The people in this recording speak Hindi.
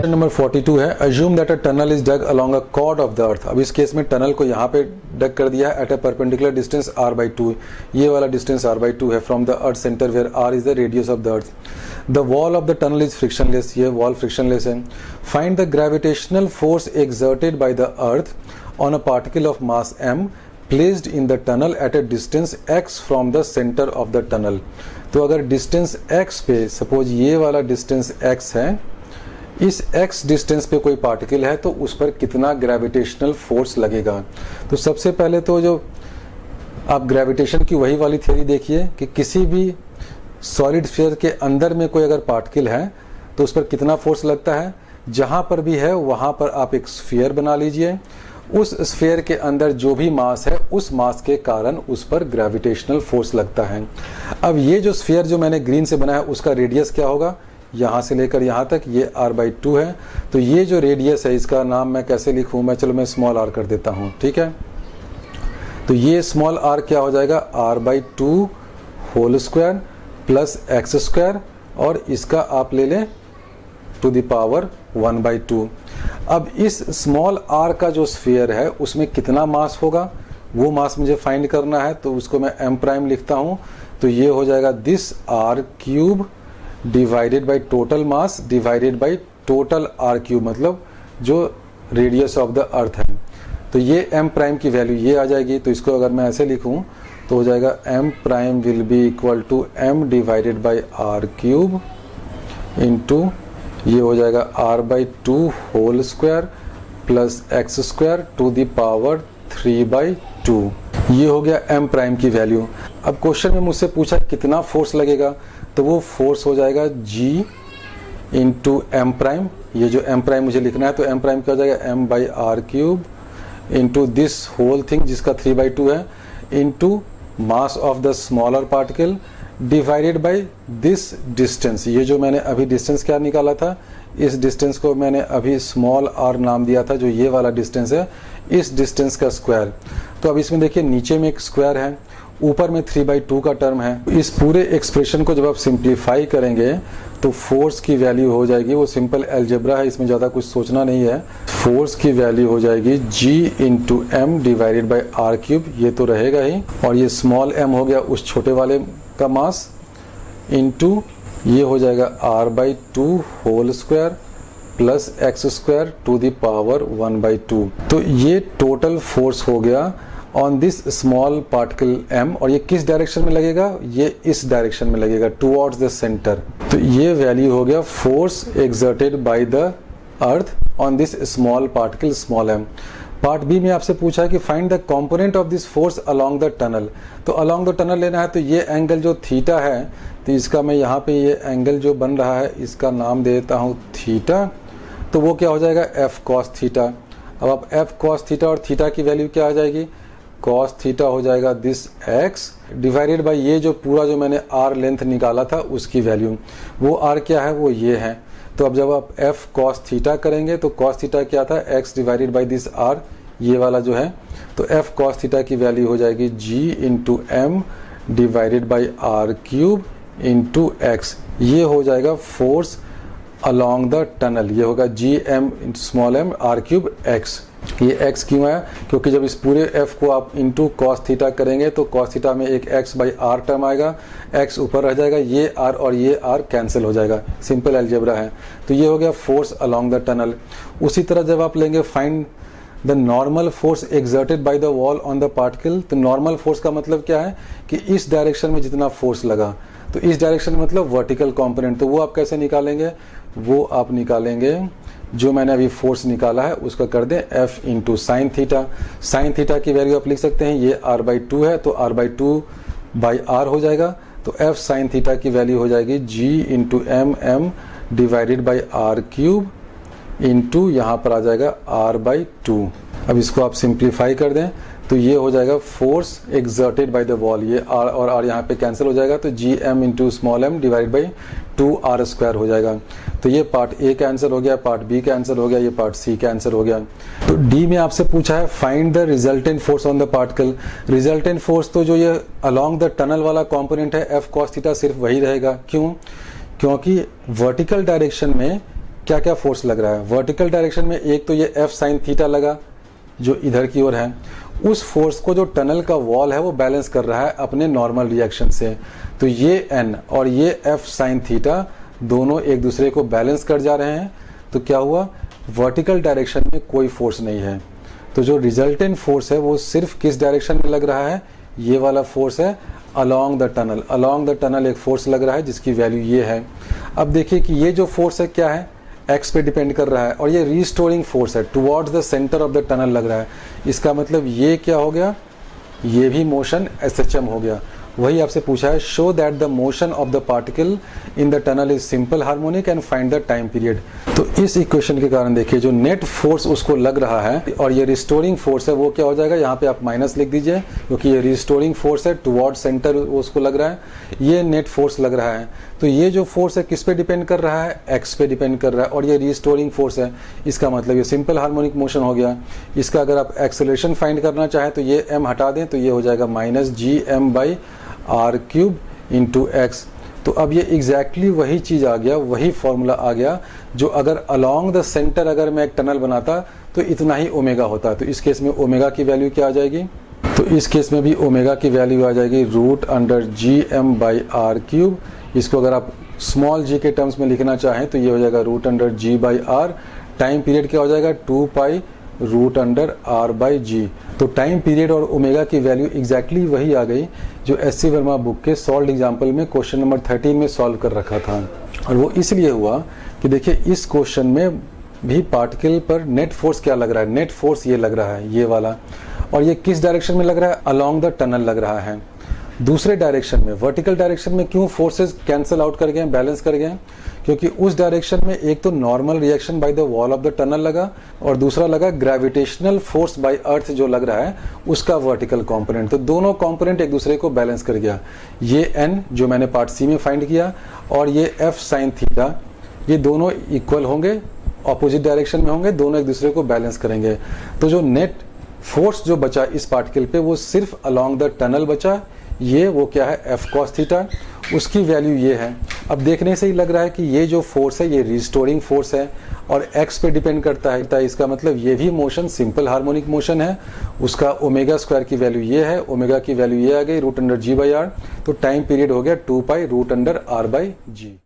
क्वेश्चन नंबर 42 है, assume that a tunnel is dug along a chord of the earth. अब इस केस में टनल को यहाँ पे डग कर दिया है at a perpendicular distance r/2, ये वाला डिस्टेंस r/2 है from the earth centre where r is the radius of the earth. The wall of the tunnel is frictionless, ये वॉल फ्रिक्शनलेस है। Find the gravitational force exerted by the earth on a particle of mass m placed in the tunnel at a distance x from the centre of the tunnel. तो अगर डिस्टेंस x पे, सपोज ये वाला डिस्टेंस x है, इस x डिस्टेंस पे कोई पार्टिकल है तो उस पर कितना ग्रेविटेशनल फोर्स लगेगा। तो सबसे पहले तो जो आप ग्रेविटेशन की वही वाली थ्योरी देखिए कि किसी भी सॉलिड स्फीयर के अंदर में कोई अगर पार्टिकल है तो उस पर कितना फोर्स लगता है। जहाँ पर भी है वहाँ पर आप एक स्फीयर बना लीजिए, उस स्फीयर के अंदर जो भी मास है उस मास के कारण उस पर ग्रेविटेशनल फोर्स लगता है। अब ये जो स्फीयर जो मैंने ग्रीन से बनाया उसका रेडियस क्या होगा, यहाँ से लेकर यहाँ तक ये r/2 है। तो ये जो रेडियस है इसका नाम मैं कैसे लिखूँ, मैं स्मॉल r कर देता हूँ, ठीक है। तो ये स्मॉल r क्या हो जाएगा, r/2 whole square plus x square, और इसका आप ले लें टू द पावर 1/2। अब इस स्मॉल r का जो स्फीयर है उसमें कितना मास होगा वो मास मुझे फाइंड करना है, तो उसको मैं m' लिखता हूँ। तो ये हो जाएगा this r³ divided by total mass divided by total r³, मतलब जो रेडियस ऑफ द अर्थ है। तो ये m' की वैल्यू ये आ जाएगी। तो इसको अगर मैं ऐसे लिखूं तो हो जाएगा m' will be equal to m divided by r³ into ये हो जाएगा r/2 whole square plus x square to the power 3/2। ये हो गया m' की वैल्यू। अब क्वेश्चन में मुझसे पूछा कितना फोर्स लगेगा, तो वो फोर्स हो जाएगा g इंटू m'। ये जो m' मुझे लिखना है तो m' क्या हो जाएगा, m/r³ into this whole thing जिसका 3/2 है into mass of the smaller particle divided by this distance. ये जो मैंने अभी डिस्टेंस क्या निकाला था, इस डिस्टेंस को मैंने अभी स्मॉल r नाम दिया था, जो ये वाला डिस्टेंस है, इस डिस्टेंस का स्क्वायर। तो अब इसमें देखिए नीचे में एक स्क्वायर है, ऊपर में 3/2 का टर्म है। इस पूरे एक्सप्रेशन को जब आप सिंप्लीफाई करेंगे तो फोर्स की वैल्यू हो जाएगी, वो सिंपल अलजेब्रा है, इसमें ज़्यादा कुछ सोचना नहीं है। फोर्स की वैल्यू हो जाएगी g into m divided by r³, ये तो रहेगा ही, और ये स्मॉल m हो गया उस छोटे वाले का मास, इंटू ये हो जाएगा r/2 whole square plus x square to the power 1/2। तो ये टोटल फोर्स हो गया on this small particle m, और ये किस डायरेक्शन में लगेगा, ये इस डायरेक्शन में लगेगा टुवर्ड्स द सेंटर। तो ये वैल्यू हो गया force exerted by the earth on this small particle small m। Part b में आपसे पूछा है कि find the component of this force along the tunnel. तो अलोंग द टनल लेना है, तो ये एंगल जो थीटा है, तो इसका मैं यहाँ पे ये एंगल जो बन रहा है इसका नाम दे देता हूँ थीटा। तो वो क्या हो जाएगा, f cos थीटा। अब आप f cos थीटा और थीटा की वैल्यू क्या आ जाएगी, cos थीटा हो जाएगा दिस x डिवाइडेड बाई ये जो पूरा जो मैंने r लेंथ निकाला था उसकी वैल्यू, वो r क्या है, वो ये है। तो अब जब आप f cos थीटा करेंगे तो cos थीटा क्या था, x divided by this r, ये वाला जो है। तो f cos थीटा की वैल्यू हो जाएगी g into m divided by r³ into x। ये हो जाएगा फोर्स अलोंग द टनल, ये होगा gm small m r³ x। ये x क्यों है, क्योंकि जब इस पूरे f को आप इंटू कॉस थीटा करेंगे तो कॉस थीटा में एक x बाई r टर्म आएगा, x ऊपर रह जाएगा, ये r और ये r कैंसिल हो जाएगा, सिंपल अलजेब्रा है। तो ये हो गया फोर्स अलोंग द टनल। उसी तरह जब आप लेंगे find the normal force exerted by the wall on the particle, तो नॉर्मल फोर्स का मतलब क्या है कि इस डायरेक्शन में जितना फोर्स लगा, तो इस डायरेक्शन में मतलब वर्टिकल कंपोनेंट। तो वो आप कैसे निकालेंगे, वो आप निकालेंगे जो मैंने अभी फोर्स निकाला है उसका कर दें f into sine theta. Sine theta की वैल्यू आप लिख सकते हैं, ये r/2 है तो r/2 बाई r हो जाएगा। तो f साइन थीटा की वैल्यू हो जाएगी g into m divided by r³ into यहाँ पर आ जाएगा r/2। अब इसको आप सिंप्लीफाई कर दें तो ये हो जाएगा force exerted by the wall, ये r और r यहाँ पे कैंसिल हो जाएगा, तो gm into small m divided by 2r square हो जाएगा। तो ये पार्ट ए का आंसर हो गया, पार्ट बी का आंसर हो गया, ये पार्ट सी का आंसर हो गया। तो डी में आपसे पूछा है find the resultant force on the particle. Resultant force तो जो ये अलोंग द टनल वाला कंपोनेंट है f cos थीटा सिर्फ वही रहेगा। क्यों, क्योंकि वर्टिकल डायरेक्शन में क्या क्या फोर्स लग रहा है। वर्टिकल डायरेक्शन में एक तो ये एफ साइन थीटा लगा जो इधर की ओर है, उस फोर्स को जो टनल का वॉल है वो बैलेंस कर रहा है अपने नॉर्मल रिएक्शन से। तो ये एन और ये एफ साइन थीटा दोनों एक दूसरे को बैलेंस कर जा रहे हैं। तो क्या हुआ, वर्टिकल डायरेक्शन में कोई फोर्स नहीं है। तो जो रिजल्टेंट फोर्स है वो सिर्फ किस डायरेक्शन में लग रहा है, ये वाला फोर्स है along the tunnel. Along the tunnel एक फोर्स लग रहा है जिसकी वैल्यू ये है। अब देखिए कि ये जो फोर्स है क्या है, एक्स पे डिपेंड कर रहा है और ये रिस्टोरिंग फोर्स है, towards the centre of the tunnel लग रहा है। इसका मतलब ये क्या हो गया, ये भी मोशन एसएचएम हो गया। वही आपसे पूछा है, show that the motion of the particle in the tunnel is simple harmonic and find the time period. तो इस इक्वेशन के कारण देखिए जो नेट फोर्स उसको लग रहा है और ये रिस्टोरिंग फोर्स है वो क्या हो जाएगा, यहाँ पे आप माइनस लिख दीजिए क्योंकि ये रिस्टोरिंग फोर्स है, टुवर्ड सेंटर उसको लग रहा है, ये नेट फोर्स लग रहा है। तो ये जो फोर्स है किस पे डिपेंड कर रहा है, एक्स पे डिपेंड कर रहा है और ये रिस्टोरिंग फोर्स है। इसका मतलब ये सिंपल हार्मोनिक मोशन हो गया। इसका अगर आप एक्सेलरेशन फाइंड करना चाहें तो ये m हटा दें तो ये हो जाएगा माइनस (gm/r³ इंटू एक्स। तो अब ये एग्जैक्टली वही चीज़ आ गया, वही फॉर्मूला आ गया जो अगर अलोंग द सेंटर अगर मैं एक टनल बनाता तो इतना ही ओमेगा होता। तो इस केस में ओमेगा की वैल्यू क्या आ जाएगी, तो इस केस में भी ओमेगा की वैल्यू आ जाएगी √(gm/r³). इसको अगर आप स्मॉल g के टर्म्स में लिखना चाहें तो ये हो जाएगा √g/r। टाइम पीरियड क्या हो जाएगा 2π√r/g। तो टाइम पीरियड और ओमेगा की वैल्यू एग्जैक्टली वही आ गई जो एससी वर्मा बुक के सॉल्व एग्जाम्पल में क्वेश्चन नंबर 13 में सॉल्व कर रखा था। और वो इसलिए हुआ कि देखिए इस क्वेश्चन में भी पार्टिकल पर नेट फोर्स क्या लग रहा है, नेट फोर्स ये लग रहा है, ये वाला। और ये किस डायरेक्शन में लग रहा है, अलोंग द टनल लग रहा है। दूसरे डायरेक्शन में, वर्टिकल डायरेक्शन में क्यों फोर्सेस कैंसिल आउट कर गए, बैलेंस कर गए, क्योंकि उस डायरेक्शन में एक तो normal reaction by the wall of the tunnel लगा और दूसरा लगा ग्रेविटेशनल फोर्स बाय अर्थ जो लग रहा है उसका वर्टिकल कंपोनेंट। तो दोनों कंपोनेंट एक दूसरे को बैलेंस कर गया। ये एन जो मैंने पार्ट सी में फाइंड किया और ये एफ साइन थीटा, ये दोनों इक्वल होंगे, ऑपोजिट डायरेक्शन में होंगे, दोनों एक दूसरे को बैलेंस करेंगे। तो जो नेट फोर्स जो बचा इस पार्टिकल पे वो सिर्फ अलोंग द टनल बचा, ये वो क्या है एफ कॉस थीटा, उसकी वैल्यू ये है। अब देखने से ही लग रहा है कि ये जो फोर्स है ये रिस्टोरिंग फोर्स है और एक्स पे डिपेंड करता है। इसका मतलब ये भी मोशन सिंपल हार्मोनिक मोशन है। उसका ओमेगा स्क्वायर की वैल्यू ये है, ओमेगा की वैल्यू ये आ गई √g/r। तो टाइम पीरियड हो गया 2π√r/g।